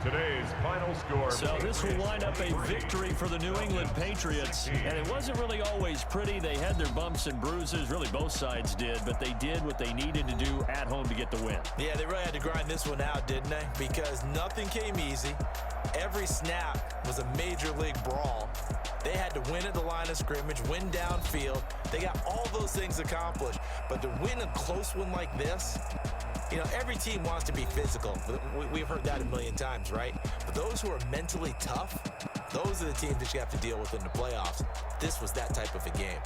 Today's final score. So this will wind up a victory for the New England Patriots. And it wasn't really always pretty. They had their bumps and bruises. Really, both sides did. But they did what they needed to do at home to get the win. Yeah, they really had to grind this one out, didn't they? Because nothing came easy. Every snap was a major league brawl. They had to win at the line of scrimmage, win downfield. They got all those things accomplished. But to win a close one like this, you know, every team wants to be physical. We've heard that a million times, right? But those who are mentally tough, those are the teams that you have to deal with in the playoffs. This was that type of a game.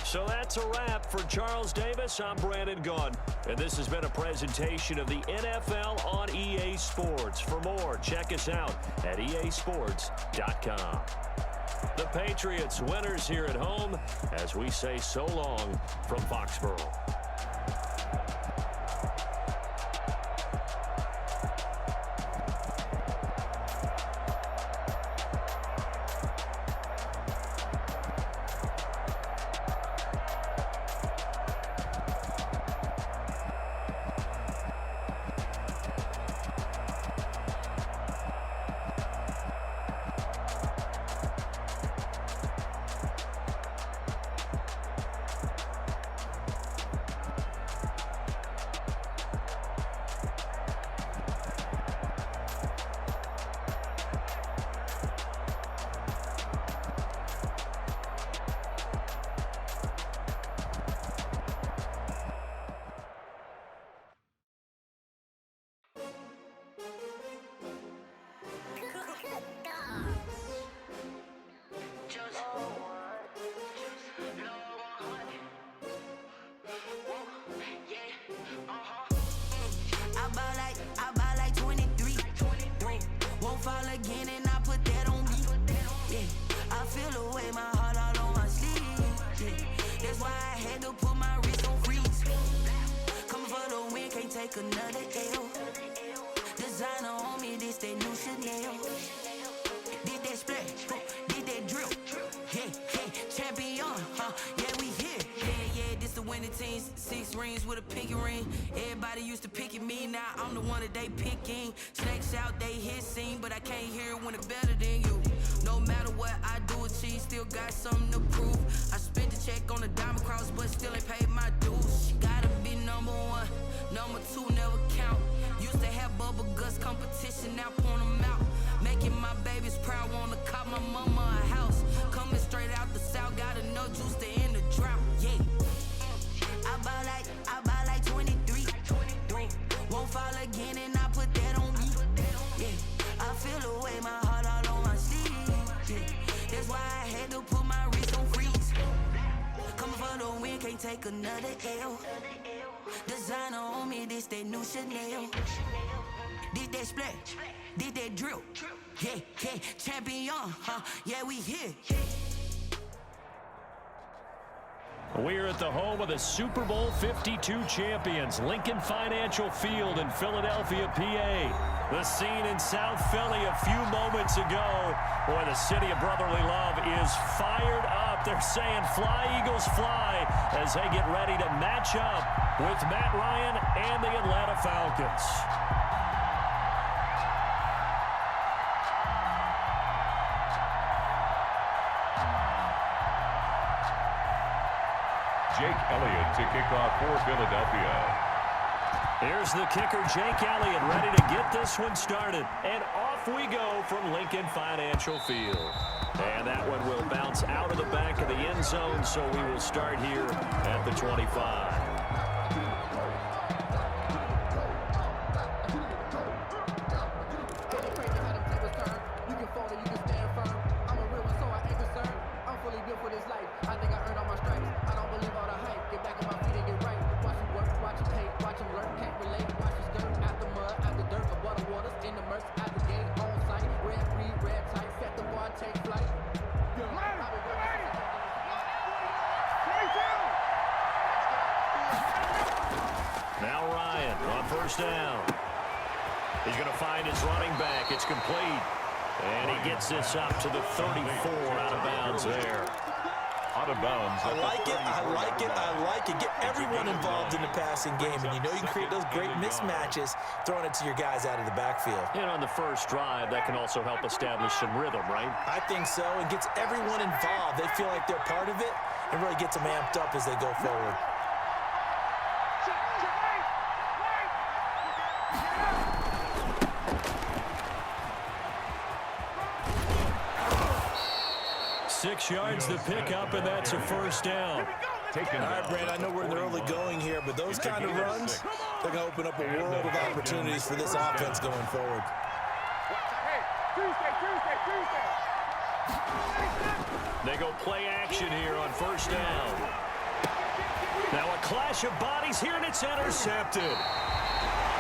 So that's a wrap for Charles Davis. I'm Brandon Gaudin, and this has been a presentation of the NFL on EA Sports. For more, check us out at easports.com. The Patriots winners here at home as we say so long from Foxborough. I buy like 23. Won't fall again and I put that on me. Yeah, I feel the way my heart all on my sleeve. Yeah, that's why I had to put my wrist on freeze. Coming for the win, can't take another L. Designer on me, this that new Chanel. Did that splash, did that drill. Yeah, champion, yeah, we here. Yeah, this the winning team. 6 rings with a pinky ring. Everybody used to pick at me, now I'm the one that they picking. Snakes out, they hit scene, but I can't hear it when it's better than you. No matter what I do, achieve, still got something to prove. I spent the check on the diamond cross, but still ain't paid my dues. She gotta be number 1, number 2 never count. Used to have bubble guts competition, now point them out. Making my babies proud, wanna cop my mama a house. Coming straight out the south, got enough juice to end the drought. Yeah, I buy like 23. Won't fall again and I put that on me. Yeah, I feel the way my heart all on my sleeve. Yeah, that's why I had to put my wrist on freeze. Coming for the win, can't take another L. Designer on me, this that new Chanel. Did that splash, did that drill. Yeah, champion, yeah, we here. We're at the home of the Super Bowl 52 champions, Lincoln Financial Field in Philadelphia, PA. The scene in South Philly a few moments ago. Boy, the city of brotherly love is fired up. They're saying fly, Eagles, fly, as they get ready to match up with Matt Ryan and the Atlanta Falcons. Jake Elliott to kick off for Philadelphia. Here's the kicker, Jake Elliott, ready to get this one started. And off we go from Lincoln Financial Field. And that one will bounce out of the back of the end zone, so we will start here at the 25. Down. He's going to find his running back. It's complete. And he gets this up to the 34, out of bounds there. Out of bounds. I like it, I like it, I like it. Get everyone involved in the passing game, and you know you can create those great mismatches throwing it to your guys out of the backfield. And on the first drive, that can also help establish some rhythm, right? I think so, and gets everyone involved. They feel like they're part of it, and really gets them amped up as they go forward. Six yards the pickup, and that's a first down. All right, Brand, I know we're in the early going here, but those kind of runs, they're going to open up a world of opportunities for this offense going forward. They go play action here on first down. Now a clash of bodies here, and it's intercepted.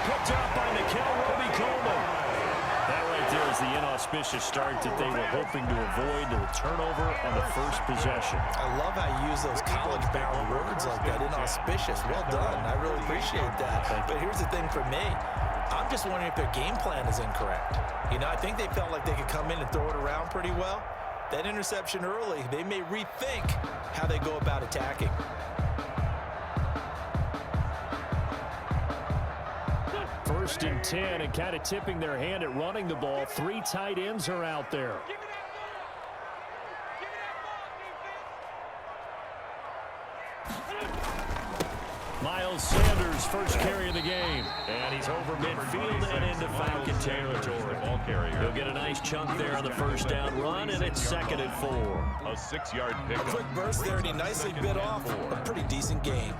Picked up by Nikel Roby-Coleman. That right there is the inauspicious start that they were hoping to avoid, the turnover on the first possession. I love how you use those college-bound words like that, inauspicious. Well done. I really appreciate that. But here's the thing for me. I'm just wondering if their game plan is incorrect. You know, I think they felt like they could come in and throw it around pretty well. That interception early, they may rethink how they go about attacking. First and 10, and kind of tipping their hand at running the ball. Three tight ends are out there. Miles Sanders, first carry of the game. And he's over midfield and into Falcon territory. He'll get a nice chunk there on the first down run, and it's 2nd and 4. A 6-yard pickup. A quick burst there, and he nicely bit off a pretty decent gain.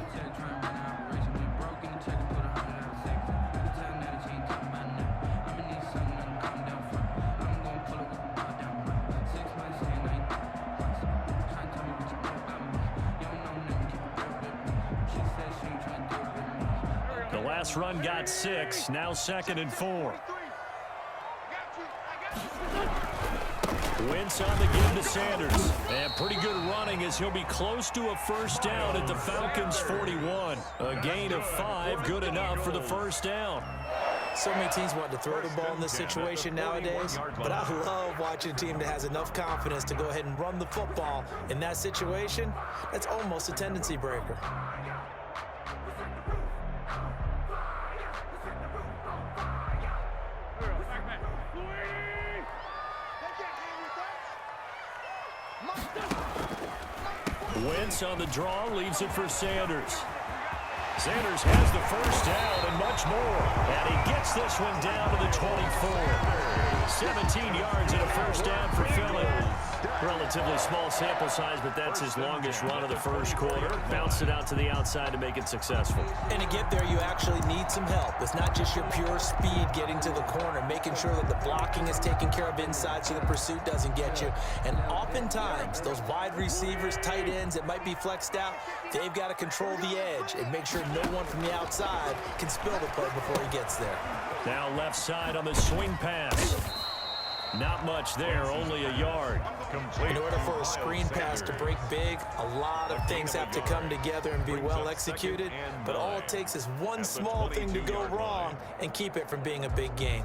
Last run got 6, now 2nd and 4. Wentz on the give to Sanders. And pretty good running as he'll be close to a first down at the Falcons' 41. A gain of 5, good enough for the first down. So many teams want to throw the ball in this situation nowadays, but I love watching a team that has enough confidence to go ahead and run the football in that situation. That's almost a tendency breaker. Wentz on the draw, leaves it for Sanders. Sanders has the first down and much more. And he gets this one down to the 24. 17 yards and a first down for Philly. Relatively small sample size, but that's his longest run of the first quarter. Bounced it out to the outside to make it successful. And to get there, you actually need some help. It's not just your pure speed getting to the corner, making sure that the blocking is taken care of inside so the pursuit doesn't get you. And oftentimes, those wide receivers, tight ends that might be flexed out, they've got to control the edge and make sure no one from the outside can spill the play before he gets there. Now left side on the swing pass. Not much there, only a yard. In order for a screen pass to break big, a lot of things have to come together and be well executed, but all it takes is one small thing to go wrong and keep it from being a big gain.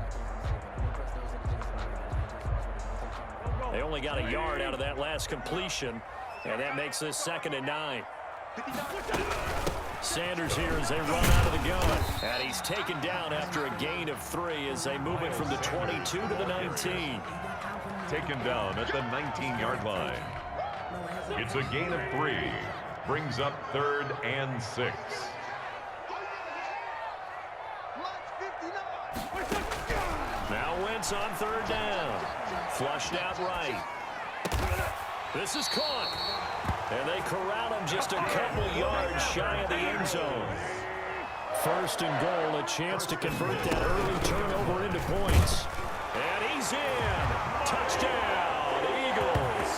They only got a yard out of that last completion, and that makes this 2nd and 9. Sanders here as they run out of the gun. And he's taken down after a gain of 3 as they move it from the 22 to the 19. Taken down at the 19-yard line. It's a gain of 3. Brings up 3rd and 6. Now Wentz on 3rd down. Flushed out right. This is caught. And they corral him just a couple yards shy of the end zone. 1st and goal, a chance to convert that early turnover into points. And he's in. Touchdown, Eagles.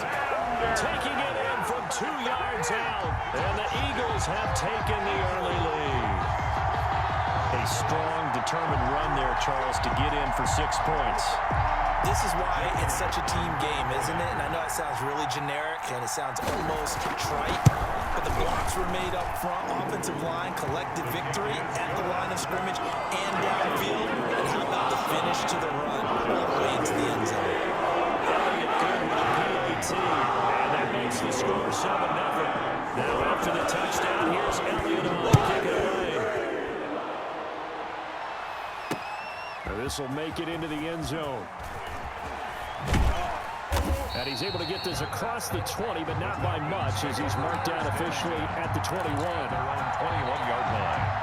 Taking it in from 2 yards out. And the Eagles have taken the early lead. A strong, determined run there, Charles, to get in for 6 points. This is why it's such a team game, isn't it? And I know it sounds really generic and it sounds almost trite, but the blocks were made up front, offensive line, collective victory at the line of scrimmage and downfield. And how about the finish to the run all the way into the end zone? This will make it into the end zone. And he's able to get this across the 20, but not by much, as he's marked down officially at the 21. Their own 21-yard line.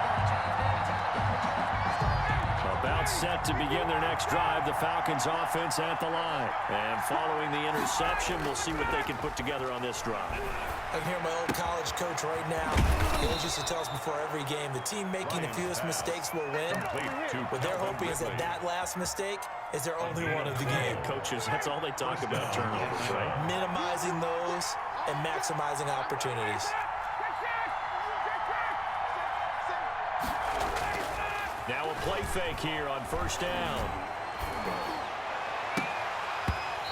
About set to begin their next drive, the Falcons offense at the line. And following the interception, we'll see what they can put together on this drive. I can hear my old college coach right now. He always used to tell us before every game, the team making the fewest mistakes will win. What they're hoping is that last mistake is their only one of the game. Coaches, that's all they talk about, turnovers, right? Minimizing those and maximizing opportunities. Now a play fake here on first down.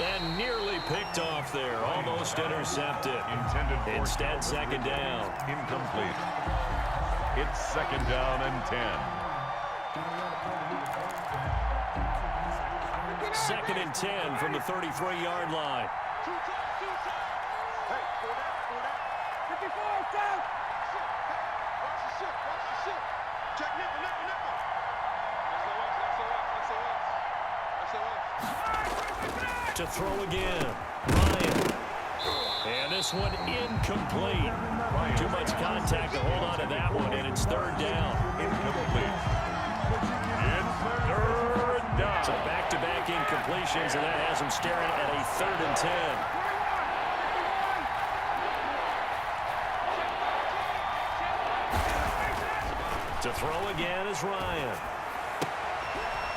And nearly picked off there. Almost intercepted. Instead, second down. Incomplete. It's second down and 10. Second and 10 from the 33-yard line. To throw again. Ryan. And this one incomplete. Too much contact to hold on to that one, and it's third down. Incomplete. It's third down. So back-to-back incompletions, and that has him staring at a 3rd and 10. To throw again is Ryan.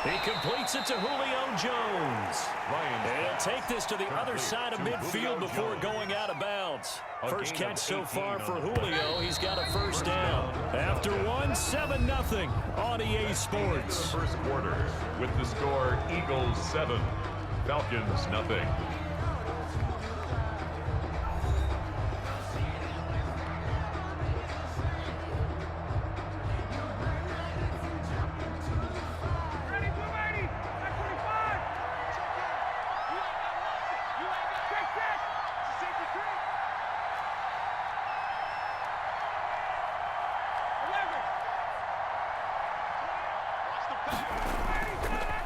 He completes it to Julio Jones. And he'll take this to the other side of midfield before going out of bounds. First catch so far for Julio. He's got a first down. After one, 7-0 on EA Sports. The first quarter with the score Eagles 7, Falcons 0.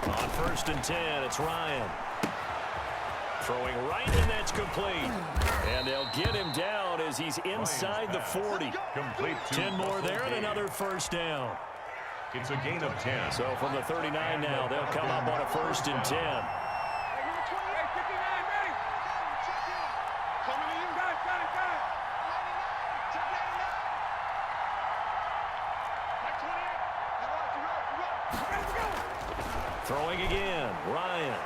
On first and 10, it's Ryan. Throwing right, and that's complete. And they'll get him down as he's inside the 40. Complete. 10 more there and another first down. It's a gain of 10. So from the 39 now, they'll come up on a first and 10. Throwing again, Ryan.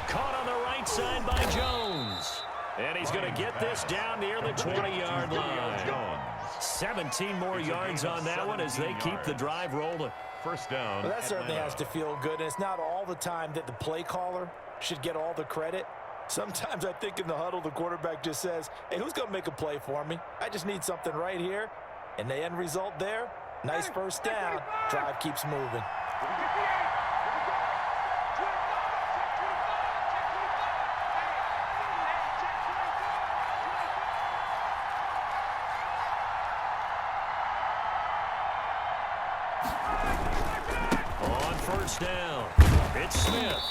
Caught on the right side by Jones. And he's going to get this down near the 20-yard line. 17 more yards on that one as they keep the drive rolling. First down. Well, that certainly has to feel good, and it's not all the time that the play caller should get all the credit. Sometimes I think in the huddle, the quarterback just says, hey, who's going to make a play for me? I just need something right here. And the end result there, nice first down. Drive keeps moving. On first down, it's Smith.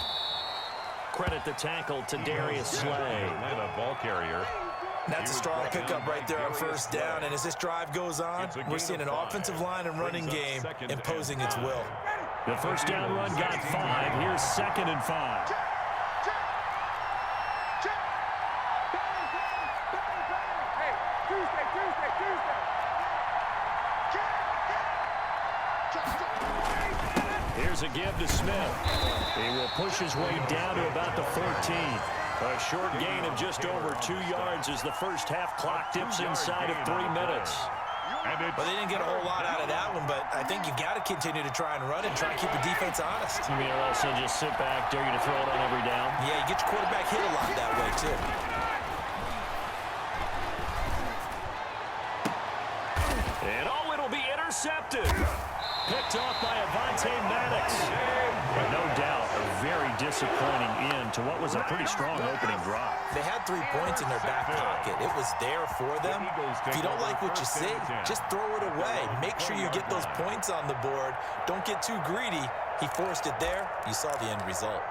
Credit the tackle to Darius Slay. Atlanta ball carrier. That's a strong pickup right there on first down. And as this drive goes on, we're seeing an offensive line and running game imposing its will. The first down run got 5. Here's 2nd and 5. Here's a give to Smith. He will push his way down to about the 14. A short gain of just over 2 yards as the first half clock dips inside of 3 minutes. Well, they didn't get a whole lot out of that one, but I think you've got to continue to try and run and try and keep the defense honest. You mean also just sit back, dare you to throw it on every down? Yeah, you get your quarterback hit a lot that way, too. And it'll be intercepted. Picked off by Avonte Maddox. But no doubt, a very disappointing end to what was a pretty strong opening drive. They had 3 points in their back pocket. It was there for them. If you don't like what you see, just throw it away. Make sure you get those points on the board. Don't get too greedy. He forced it there. You saw the end result.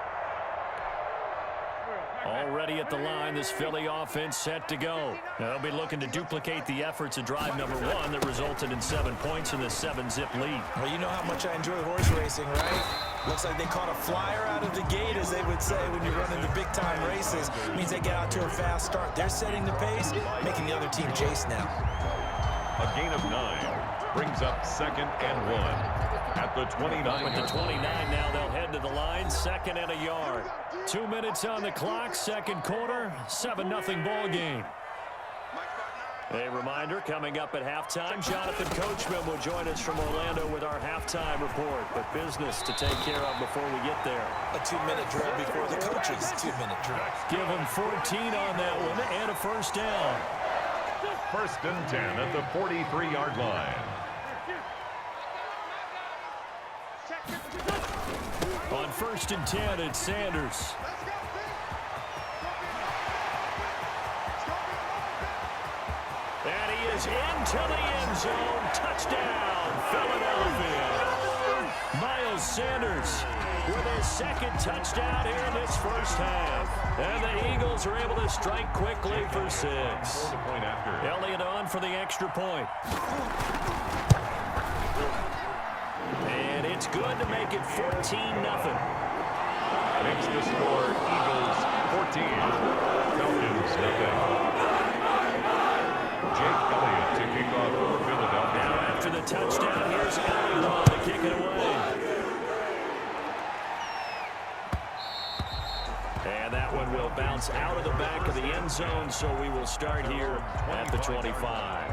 Already at the line, this Philly offense set to go. They'll be looking to duplicate the efforts of drive number 1 that resulted in 7 points in the 7-zip lead. Well, you know how much I enjoy horse racing, right? Looks like they caught a flyer out of the gate, as they would say when you're running the big-time races. It means they get out to a fast start. They're setting the pace, making the other team chase now. A gain of 9 brings up 2nd and 1. At the 29. With the 29 now, they'll head to the line, 2nd and a yard. 2 minutes on the clock, 2nd quarter, 7-0 ball game. A reminder, coming up at halftime, Jonathan Coachman will join us from Orlando with our halftime report. But business to take care of before we get there. A 2-minute drill before the coaches' 2-minute drill. Give them 14 on that one and a first down. 1st and 10 at the 43-yard line. On 1st and 10, it's Sanders. And he is into the end zone. Touchdown, Philadelphia. Miles Sanders with his 2nd touchdown here in this first half. And the Eagles are able to strike quickly for 6. Elliott on for the extra point. And it's good to make it 14-0. Makes the score Eagles 14, Falcons 0. Jake Elliott to kick off for Philadelphia. Now after the touchdown, here's Elliott on to kick it away. And that one will bounce out of the back of the end zone, so we will start here at the 25.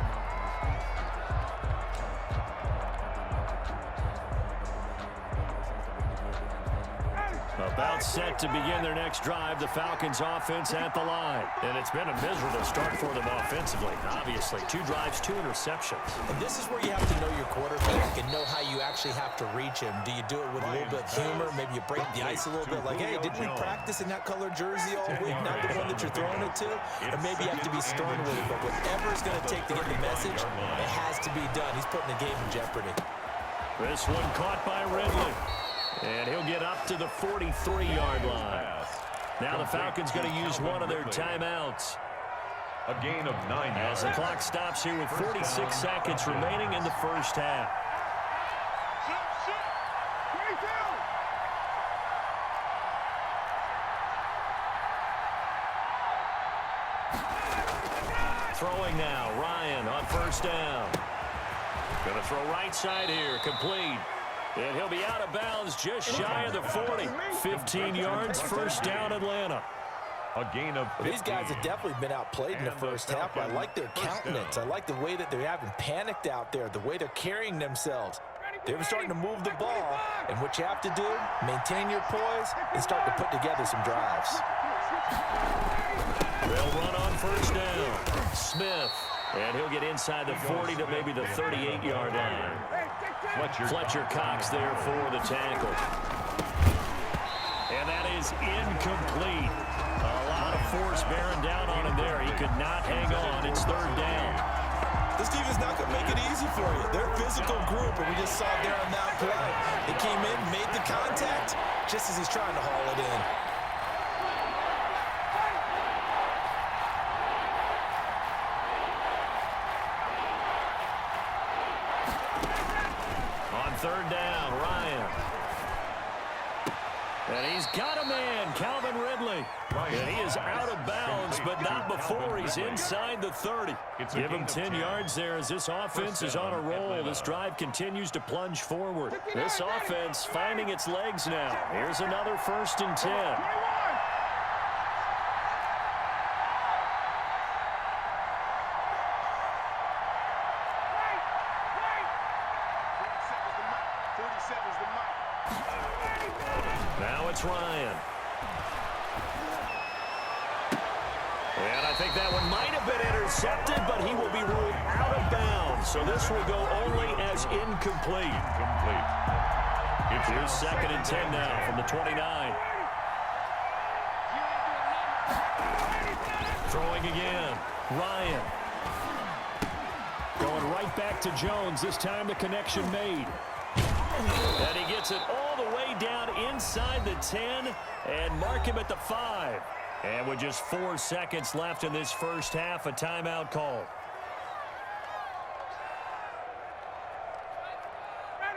About set to begin their next drive, the Falcons offense at the line. And it's been a miserable start for them offensively. Obviously, 2 drives, 2 interceptions. And this is where you have to know your quarterback and know how you actually have to reach him. Do you do it with a little bit of humor? Maybe you break the ice a little bit, like, hey, didn't we practice in that color jersey all week, not the one that you're throwing it to? Or maybe you have to be stern with it, but whatever it's going to take to get the message, it has to be done. He's putting the game in jeopardy. This one caught by Ridley. And he'll get up to the 43-yard line. Now the Falcons going to use one of their timeouts. A gain of 9 as the clock stops here with 46 seconds remaining in the first half. Throwing now, Ryan on 1st down. Going to throw right side here, complete. And he'll be out of bounds just shy of the 40. 15 yards, first down, Atlanta. A gain of 15. These guys have definitely been outplayed in the first half. I like their countenance. I like the way that they haven't panicked out there, the way they're carrying themselves. They're starting to move the ball. And what you have to do, maintain your poise and start to put together some drives. They'll run on 1st down. Smith. And he'll get inside the 40 to maybe the 38-yard line. Fletcher Cox there for the tackle. And that is incomplete. A lot of force bearing down on him there. He could not hang on. It's 3rd down. This team is not going to make it easy for you. They're a physical group, and we just saw there on that play. They came in, made the contact, just as he's trying to haul it in. On 3rd down, Ryan. And he's got a man, Calvin Ridley. And he is out of bounds, but not before he's inside the 30. Give him 10 yards there as this offense is on a roll. This drive continues to plunge forward. This offense finding its legs now. Here's another 1st and 10. Now it's Ryan. And I think that one might have been intercepted, but he will be ruled out of bounds. So this will go only as incomplete. Here's 2nd and 10 now from the 29. Throwing again. Ryan. Going right back to Jones. This time the connection made. And he gets it all the way down inside the 10 and mark him at the 5. And with just 4 seconds left in this first half, a timeout call.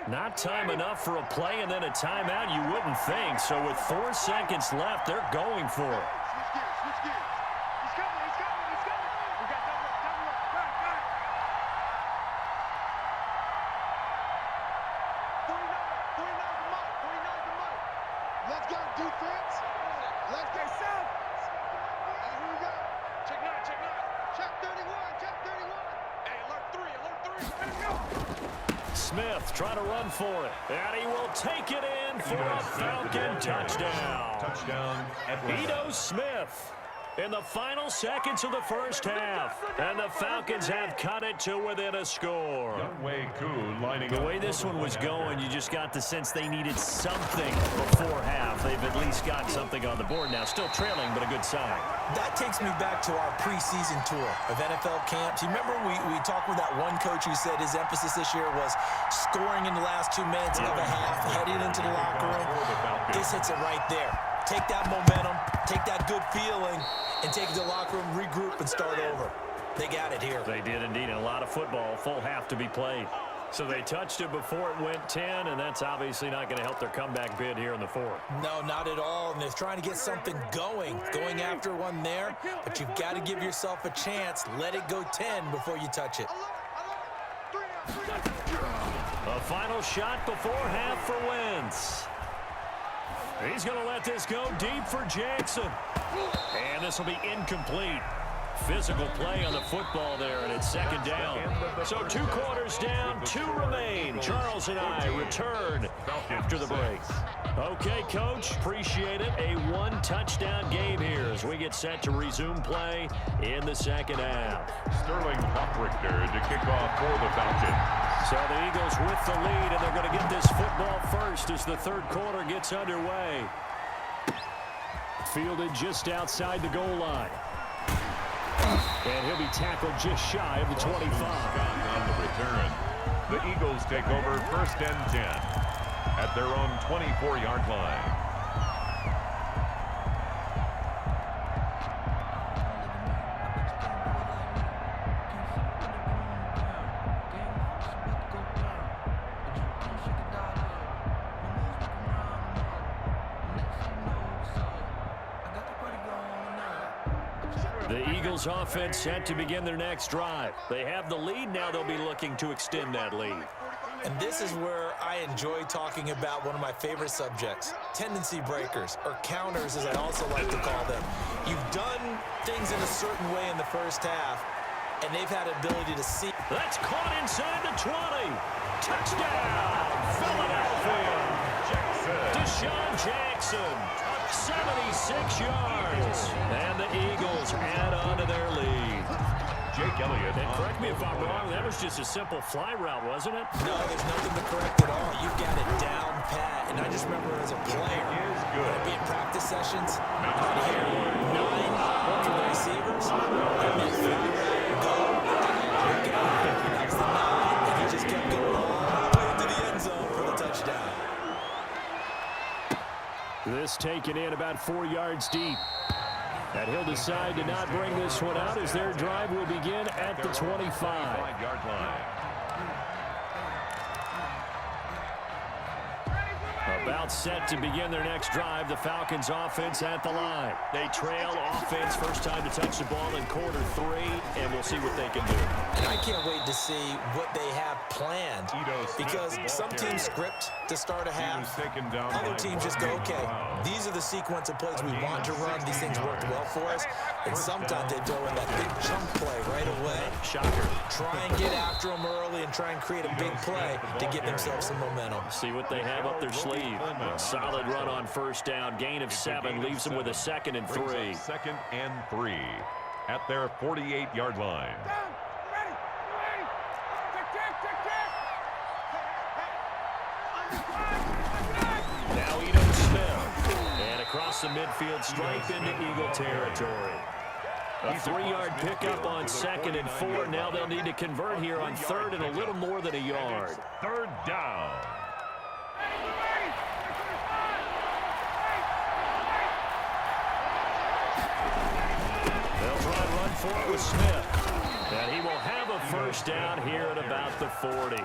Not time enough for a play and then a timeout, you wouldn't think. So with 4 seconds left, they're going for it. Smith trying to run for it, and he will take it in for a Falcon touchdown. Touchdown, Ito Smith in the final seconds of the first half, and the Falcons have cut it to within a score. The way this one was going, you just got the sense they needed something before half. They've at least got something on the board now. Still trailing, but a good sign. That takes me back to our preseason tour of NFL camps. You remember we talked with that one coach who said his emphasis this year was scoring in the last 2 minutes of a half, heading into the locker room. This hits it right there. Take that momentum, take that good feeling, and take it to the locker room, regroup, and start over. They got it here. They did indeed. A lot of football, full half to be played. So they touched it before it went 10, and that's obviously not going to help their comeback bid here in the 4th. No, not at all. And they're trying to get something going after one there. But you've got to give yourself a chance. Let it go 10 before you touch it. A final shot before half for Wentz. He's going to let this go deep for Jackson. And this will be incomplete. Physical play on the football there, and it's second down. So 2 quarters down, 2 remain. Charles and I return after the break. Okay, Coach, appreciate it. A 1-touchdown game here as we get set to resume play in the second half. Sterling Hoffrichter to kick off for the Falcons. So the Eagles with the lead, and they're going to get this football first as the third quarter gets underway. Fielded just outside the goal line. And he'll be tackled just shy of the 25. On the return, the Eagles take over 1st and 10 at their own 24-yard line. The Eagles offense set to begin their next drive. They have the lead. Now they'll be looking to extend that lead. And this is where I enjoy talking about one of my favorite subjects, tendency breakers, or counters as I also like to call them. You've done things in a certain way in the first half, and they've had ability to see. That's caught inside the 20. Touchdown, Philadelphia. Deshaun Jackson, 76 yards. And the Eagles add on to their lead. Jake Elliott. And correct me if I'm wrong, that was just a simple fly route, wasn't it? No, there's nothing to correct at all. You've got it down pat. And I just remember as a player, when I'd be in practice sessions, I'd hear 9 from the receivers. That meant fly route, go, look out. That's the 9, and he just kept going all the way into the end zone for the touchdown. This taken in about 4 yards deep. And he'll decide to not bring this one out as their drive will begin at the 25-yard line. About set to begin their next drive. The Falcons offense at the line. They trail offense, first time to touch the ball in quarter 3, and we'll see what they can do. And I can't wait to see what they have planned, because some teams script to start a half. Other teams just go, okay, these are the sequence of plays we want to run. These things worked well for us. And sometimes they throw in that big chunk play right away. Shocker. Try and get after them early and try and create a big play to give themselves some momentum. See what they have up their sleeve. Solid run on first down. Gain of 7 leaves them with a 2nd and 3. 2nd and 3 at their 48-yard line. Now Ito Smith. And across the midfield stripe into Eagle territory. A 3-yard pickup on 2nd and 4. Now they'll need to convert here on 3rd and a little more than a yard. 3rd down. They'll try to run for it with Smith. And he will have a first down here at about the 40.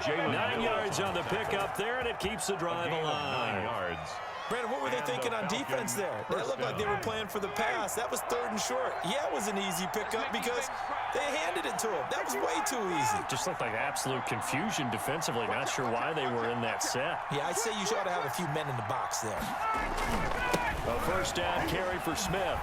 9 yards on the pickup there, and it keeps the drive alive. 9 yards. Brandon, what were they thinking on defense there? They looked like they were playing for the pass. That was 3rd and short. Yeah, it was an easy pickup because they handed it to him. That was way too easy. Just looked like absolute confusion defensively. Not sure why they were in that set. Yeah, I'd say you ought to have a few men in the box there. A first down carry for Smith.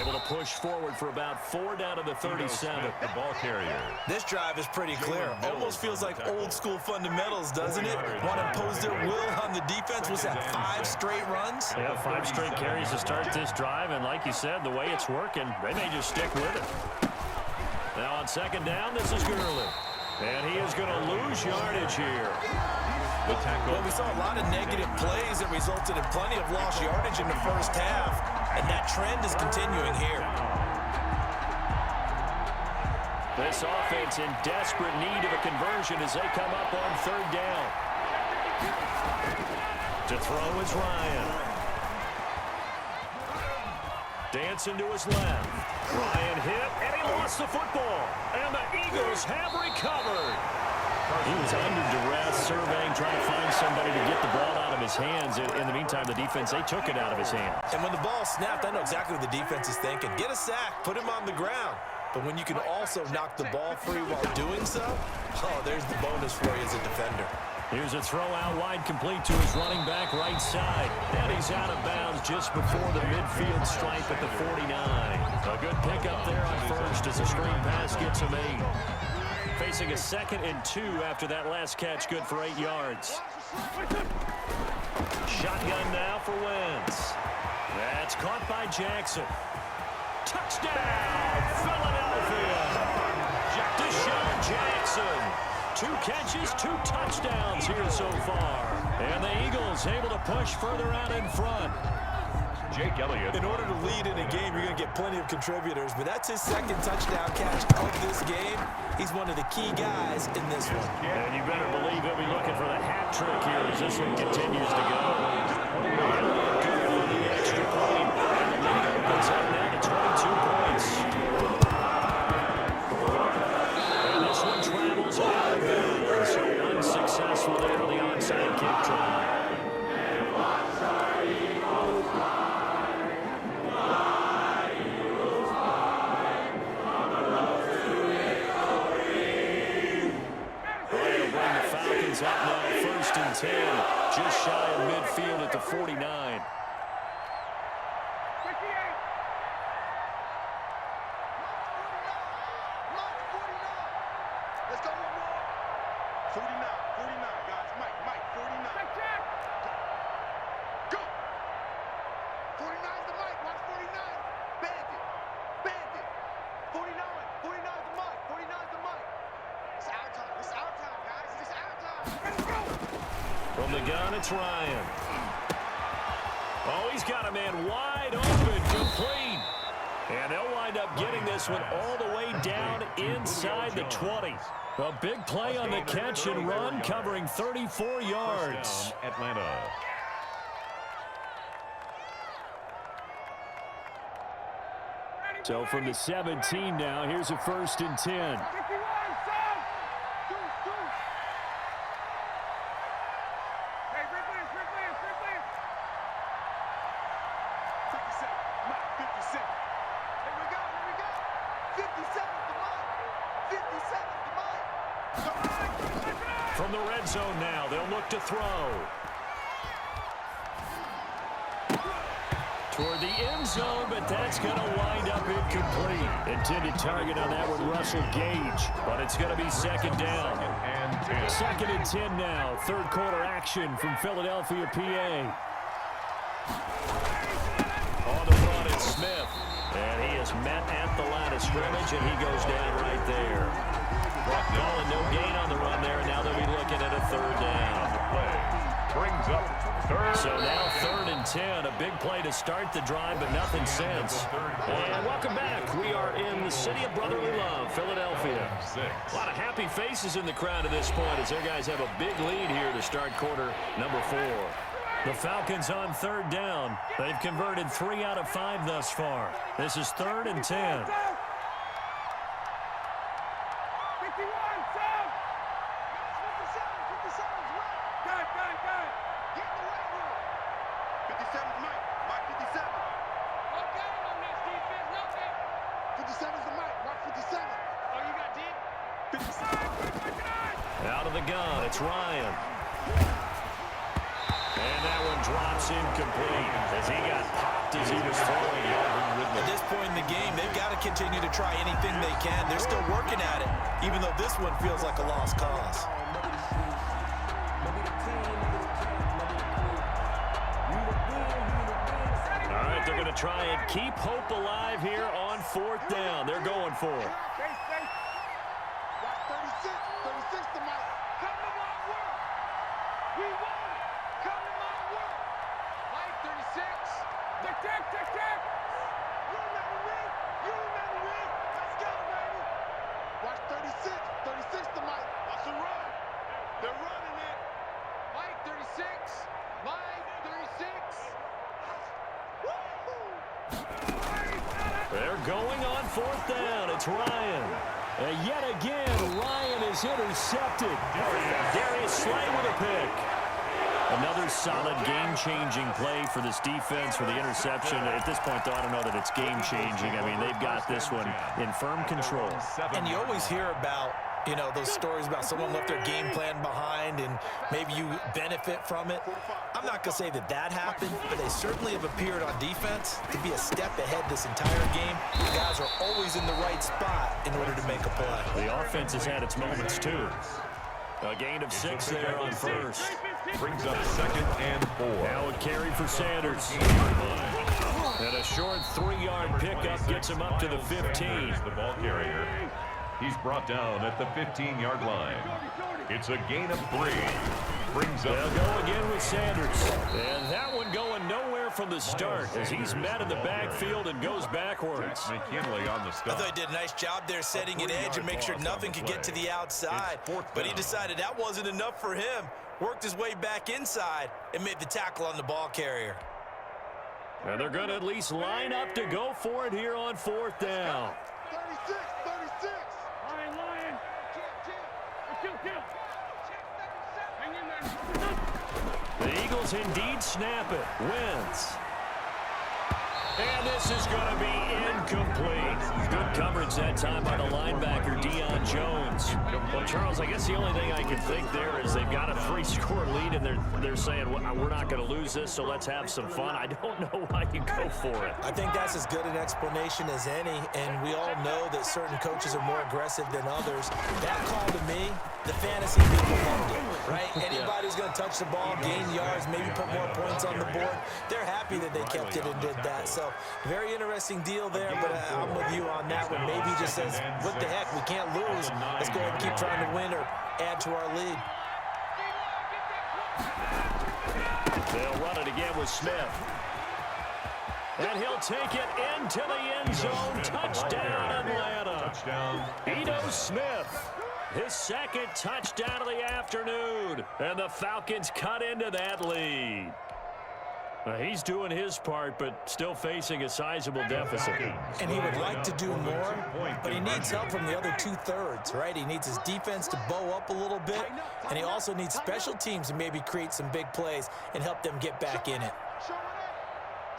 Able to push forward for about 4 down to the 37. The ball carrier. This drive is pretty clear. Almost feels like old school fundamentals, doesn't it? Want to impose their will on the defense. Was that 5 straight runs? Yeah, 5 straight carries to start this drive. And like you said, the way it's working, they may just stick with it. Now on 2nd down, this is Gurley. And he is going to lose yardage here. The tackle. Well, we saw a lot of negative plays that resulted in plenty of lost yardage in the first half, and that trend is continuing here. This offense in desperate need of a conversion as they come up on 3rd down. To throw is Ryan. Dancing to his left. Ryan hit, and he lost the football. And the Eagles have recovered. He was under duress, surveying, trying to find somebody to get the ball out of his hands. In the meantime, the defense, they took it out of his hands. And when the ball snapped, I know exactly what the defense is thinking. Get a sack, put him on the ground. But when you can also knock the ball free while doing so, oh, there's the bonus for you as a defender. Here's a throw out wide, complete to his running back right side. And he's out of bounds just before the midfield stripe at the 49. A good pickup there on 1st as the screen pass gets him 8. Facing a 2nd and 2 after that last catch, good for 8 yards. Shotgun now for Wentz. That's caught by Jackson. Touchdown, Philadelphia. Deshaun Jackson. 2 catches, 2 touchdowns here so far. And the Eagles able to push further out in front. Jake Elliott. In order to lead in a game, you're going to get plenty of contributors, but that's his 2nd touchdown catch of this game. He's one of the key guys in this one. And you better believe he'll be looking for the hat trick here as this one continues to go. Good for the extra point. And the lead opens up now to 22 points. And this one travels out of bounds. So unsuccessful there on the onside kick try. Up now, 1st and 10, just shy of midfield at the 49. Let's go one more. 49, guys. Mike, 49. Go. 49's the Mike. Watch 49. Bandit. 49 the Mike. 49's the Mike. It's our time. It's our time, guys. It's our time. Let's go. From the gun, it's Ryan. Oh, he's got a man wide open, complete. And they'll wind up getting this one all the way down inside the 20. A big play on the catch and run, covering 34 yards. Atlanta. So from the 17 now, here's a 1st and 10. From the red zone now, they'll look to throw. Toward the end zone, but that's going to wind up incomplete. Intended target on that one, Russell Gage, but it's going to be 2nd down. 2nd and 10 now, 3rd quarter action from Philadelphia, PA. On the run, it's Smith. And he is met at the line of scrimmage, and he goes down right there. Calling no gain on the run there, and now they'll be looking at a 3rd down. The play brings up So now 3rd and 10, a big play to start the drive, but nothing since. And welcome back. We are in the city of brotherly love, Philadelphia. A lot of happy faces in the crowd at this point as their guys have a big lead here to start quarter number 4. The Falcons on 3rd down. They've converted 3 out of 5 thus far. This is 3rd and 10. 57's the mic. Watch 57. Oh, you got deep? 57. Out of the gun, it's Ryan. And that one drops incomplete as he got popped as he was throwing it. At this point in the game, they've got to continue to try anything they can. They're still working at it, even though this one feels like a lost cause. All right, they're going to try and keep hope alive here on 4th down. They're going for it. Watch 36. 36 to Mike. Come to my work. We won. Come to my work. Mike 36. Tick. You remember me? Let's go, baby. Watch 36. 36 to Mike. Watch the run. They're running it. Mike 36. Mike 36. They're going on 4th down. It's Ryan. And yet again, Ryan is intercepted. Darius Slay with a pick. Another solid game-changing play for this defense for the interception. At this point, though, I don't know that it's game-changing. I mean, they've got this one in firm control. And you always hear about, you know, those stories about someone left their game plan behind and maybe you benefit from it. I'm not going to say that that happened, but they certainly have appeared on defense to be a step ahead this entire game. The guys are always in the right spot in order to make a play. The offense has had its moments, too. A gain of 6 there on 1st. Brings up 2nd and 4. Now a carry for Sanders. And a short 3-yard pickup gets him up to the 15. The ball carrier. He's brought down at the 15-yard line. It's a gain of 3. Brings up. They'll go again with Sanders. And that one going nowhere from the start as he's met in the backfield and goes backwards. McKinley on the stop. I thought he did a nice job there setting an edge and make sure nothing could get to the outside. But he decided that wasn't enough for him. Worked his way back inside and made the tackle on the ball carrier. And they're going to at least line up to go for it here on 4th down. 36. Lion. Kill. Hang in there. The Eagles indeed snap it. Wins. And this is going to be incomplete. Good coverage that time by the linebacker, Deion Jones. Well, Charles, I guess the only thing I can think there is they've got a 3-score lead, and they're saying, well, we're not going to lose this, so let's have some fun. I don't know why you go for it. I think that's as good an explanation as any, and we all know that certain coaches are more aggressive than others. That call to me, the fantasy people loved it, right? Anybody's going to touch the ball, gain yards, maybe put more points on the board. They're happy that they kept it and did that. So very interesting deal there, but I'm with you on that one. Maybe he just says, what the heck, we can't lose. Let's go ahead and keep trying to win or add to our lead. They'll run it again with Smith. And he'll take it into the end zone. Touchdown, Atlanta. Ito Smith, his 2nd touchdown of the afternoon. And the Falcons cut into that lead. He's doing his part, but still facing a sizable deficit. And he would like to do more, but he needs help from the other 2/3, right? He needs his defense to bow up a little bit, and he also needs special teams to maybe create some big plays and help them get back in it.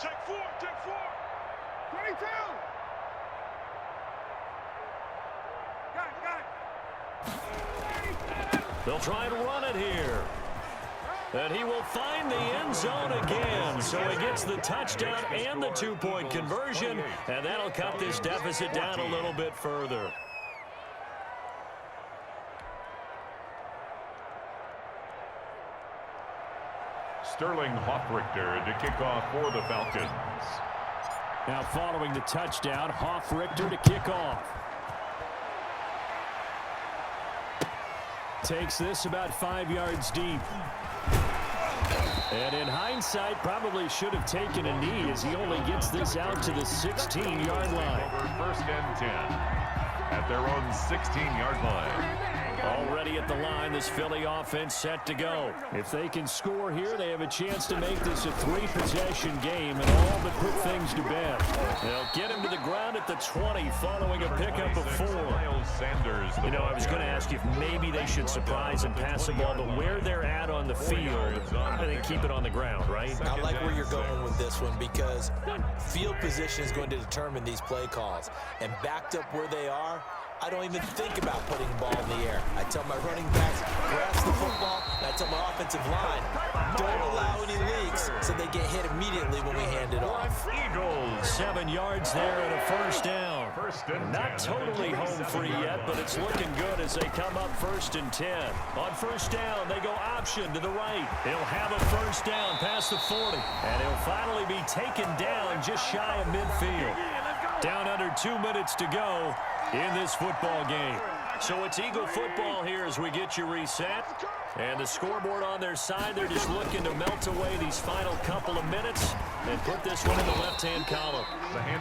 Check 4. 22. Got it. They'll try and run it here. And he will find the end zone again. So he gets the touchdown and the 2-point conversion. And that'll cut this deficit down a little bit further. Sterling Hoffrichter to kick off for the Falcons. Now following the touchdown, Hoffrichter to kick off. Takes this about 5 yards deep. And in hindsight, probably should have taken a knee as he only gets this out to the 16-yard line. Over 1st and 10 at their own 16-yard line. Already at the line, this Philly offense set to go. If they can score here, they have a chance to make this a 3-possession game and all but put things to bed. They'll get him to the ground at the 20 following a pickup of 4. You know, I was going to ask you if maybe they should surprise and pass the ball, but where they're at on the field, I think keep it on the ground, right? I like where you're going with this one because field position is going to determine these play calls. And backed up where they are, I don't even think about putting the ball in the air. I tell my running backs, grasp the football, and I tell my offensive line, don't allow any leaks so they get hit immediately when we hand it off. Eagles, 7 yards there and a 1st down. Not totally home free yet, but it's looking good as they come up 1st and 10. On 1st down, they go option to the right. He'll have a 1st down past the 40, and he'll finally be taken down just shy of midfield. Down under 2 minutes to go in this football game. So it's Eagle football here as we get you reset. And the scoreboard on their side, they're just looking to melt away these final couple of minutes and put this one in the left-hand column.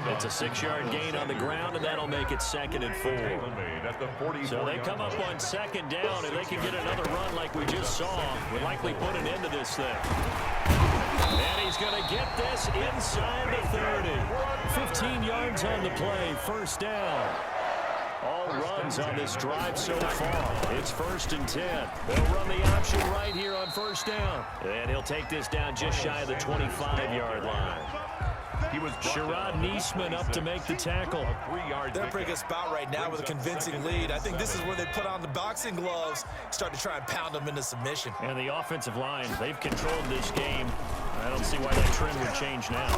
It's a 6-yard gain on the ground, and that'll make it 2nd and 4. So they come up on 2nd down, and they can get another run like we just saw. Would likely put an end to this thing. And he's going to get this inside the 30. 15 yards on the play, 1st down. All runs on this drive so far. It's 1st and 10. They'll run the option right here on 1st down. And he'll take this down just shy of the 25-yard line. Sherrod Niesman up to make the tackle. They're a pretty good spot right now with a convincing lead. I think this is where they put on the boxing gloves, start to try and pound them into submission. And the offensive line, they've controlled this game. I don't see why that trend would change now.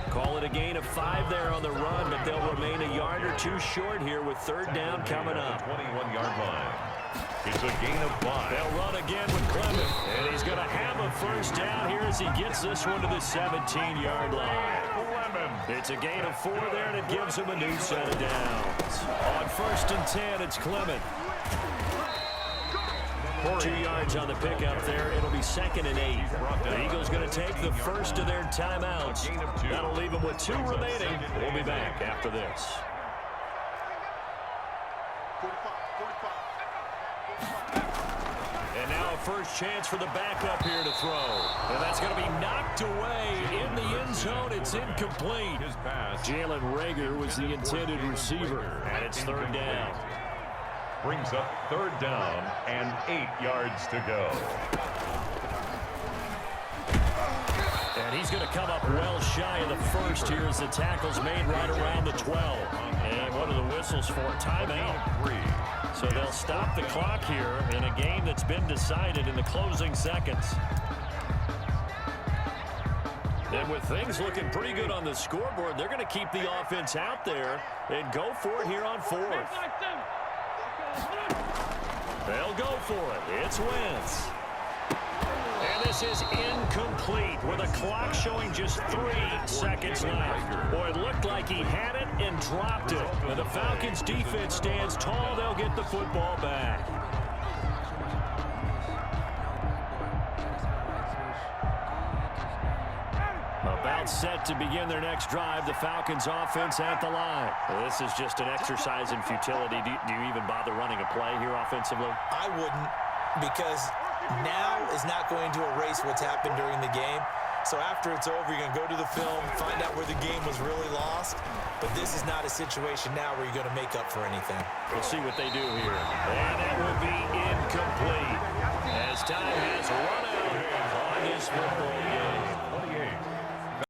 Call it a gain of 5 there on the run, but they'll remain a yard or 2 short here with 3rd down coming up. 21-yard line. It's a gain of 5. They'll run again with Clement, and he's going to have a 1st down here as he gets this one to the 17-yard line. It's a gain of 4 there, and it gives him a new set of downs. On 1st and 10, it's Clement. 2 yards on the pickup there. It'll be 2nd and 8. The Eagles going to take the first of their timeouts. That'll leave them with 2 remaining. We'll be back after this. And now a first chance for the backup here to throw. And that's going to be knocked away in the end zone. It's incomplete. Jalen Reagor was the intended receiver. And it's 3rd down. Brings up 3rd down and 8 yards to go. And he's going to come up well shy of the first here as the tackle's made right around the 12. And what are the whistles for? Timeout. So they'll stop the clock here in a game that's been decided in the closing seconds. And with things looking pretty good on the scoreboard, they're going to keep the offense out there and go for it here on 4th. They'll go for it. It's Wentz. And this is incomplete with a clock showing just 3 seconds left. Boy, it looked like he had it and dropped it. And the Falcons defense stands tall. They'll get the football back. About set to begin their next drive. The Falcons offense at the line. This is just an exercise in futility. Do you even bother running a play here offensively? I wouldn't, because now is not going to erase what's happened during the game. So after it's over, you're going to go to the film, find out where the game was really lost. But this is not a situation now where you're going to make up for anything. We'll see what they do here. And it will be incomplete as time has run out on this football